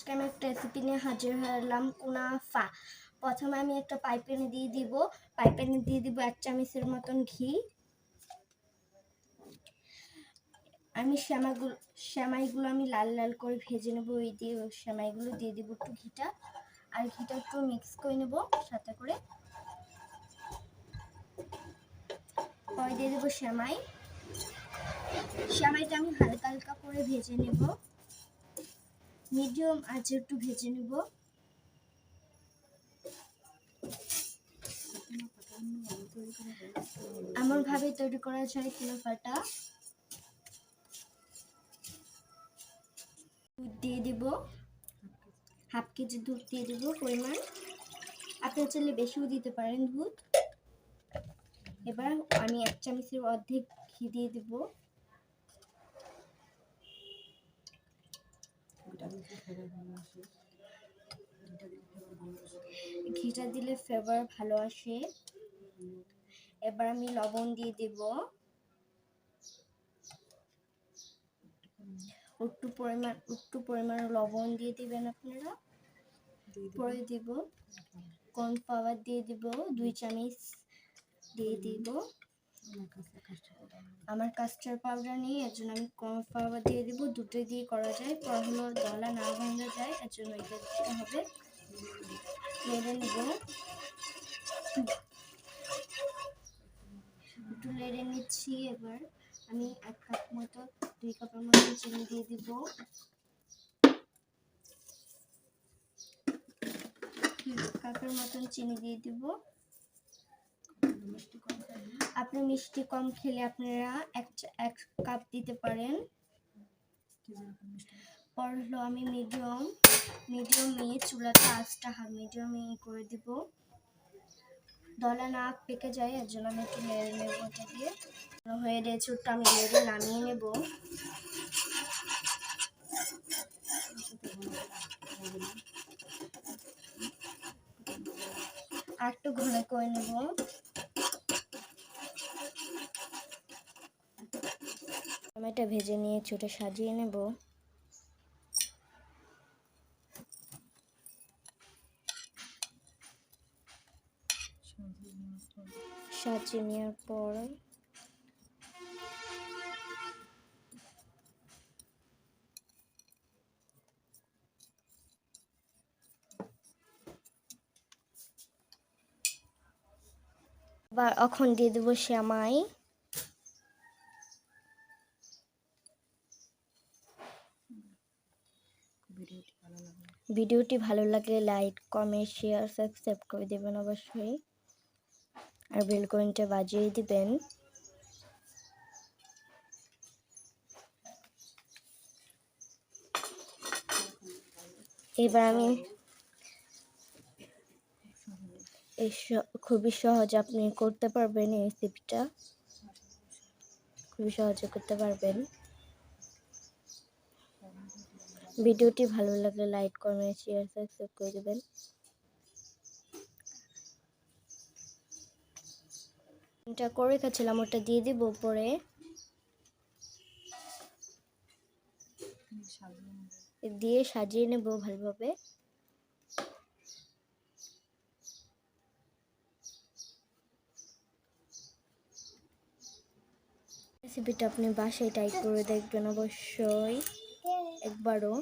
আজকে আমি একটা রেসিপি নিয়ে হাজির হলাম, কুনাফা। প্রথমে আমি একটা পাইপ্যানে দিয়ে দিব 1 চামচের মতন ঘি। আমি সেমাইগুলো আমি লাল লাল করে ভেজে নেব। ওই দিয়ে সেমাইগুলো দিয়ে দিব একটু ঘিটা, আর ঘিটা একটু মিক্স করে নেব সাথে করে। পরে দিয়ে দেবো সেমাইটা আমি হালকা হালকা করে ভেজে নেব, মিডিয়াম আঁচে একটু ভেজে নেব। এমনভাবে তৈরি করা যায় কুনাফাটা। দুধ দিয়ে দিব, হাফ কেজি দুধ দিয়ে দিব পরিমাণ। আপনি চাইলে বেশিও দিতে পারেন দুধ। এবার আমি 1 চামচের অর্ধেক ঘি দিয়ে দিব। ঘিটা দিলে ফ্লেভার ভালো আসে। এবার আমি লবণ দিয়ে দেব, একটু পরিমাণ লবণ দিয়ে দিবেন আপনারা। পরে দিব কর্নফ্লাওয়ার দিয়ে দিব 2 চামচ দিয়ে দিব। আমার কাস্টার্ড পাউডার নেই, এর জন্য আমি কর্নফ্লাওয়ার দিয়ে দিব। দুটো দিয়ে করা যায়, পরহলো দলা না ভাঙা যায়, এর জন্য এটা দিতে হবে। নেড়ে নেব, একটু নেড়ে নিচ্ছি। এবার আমি 2 কাপের মতো চিনি দিয়ে দিব। কাপের মতন চিনি দিয়ে দিব। আপনি মিষ্টি কম খেলে আপনারা 1 কাপ দিতে পারেন। পর হলো আমি মিডিয়ামে চুলাটা আঁচটা মিডিয়ামে করে দিব। দলা না পেকে যায়, এর জন্য আমি একটু নেড়ে নেব। ওটা দিয়ে হয়ে গেছে, ওটা আমি নেড়ে নামিয়ে নেব। আর একটু ঘন করে নেব। টমেটো ভেজে নিয়ে ছোট সাজিয়ে নেব। সাজিয়ে নেওয়ার পর এখন দিয়ে দেবো সেমাই। ভিডিওটি ভালো লাগলে লাইক, কমেন্ট, শেয়ার, সাবস্ক্রাইব করে দেবেন অবশ্যই, আর বেল আইকনটা বাজিয়ে দিবেন। এবার আমি খুবই সহজ আপনি করতে পারবেন, এই রেসিপিটা খুবই সহজে করতে পারবেন। ভিডিওটি ভালো লাগলে লাইক, কমেন্ট, শেয়ার, সাবস্ক্রাইব করে দেবেন। এটা করে রেখেছিলাম, ওটা দিয়ে দিব উপরে। দিয়ে সাজিয়ে নেব ভালোভাবে। রেসিপিটা আপনি বাসায় ট্রাই করে দেখবেন অবশ্যই একবারও।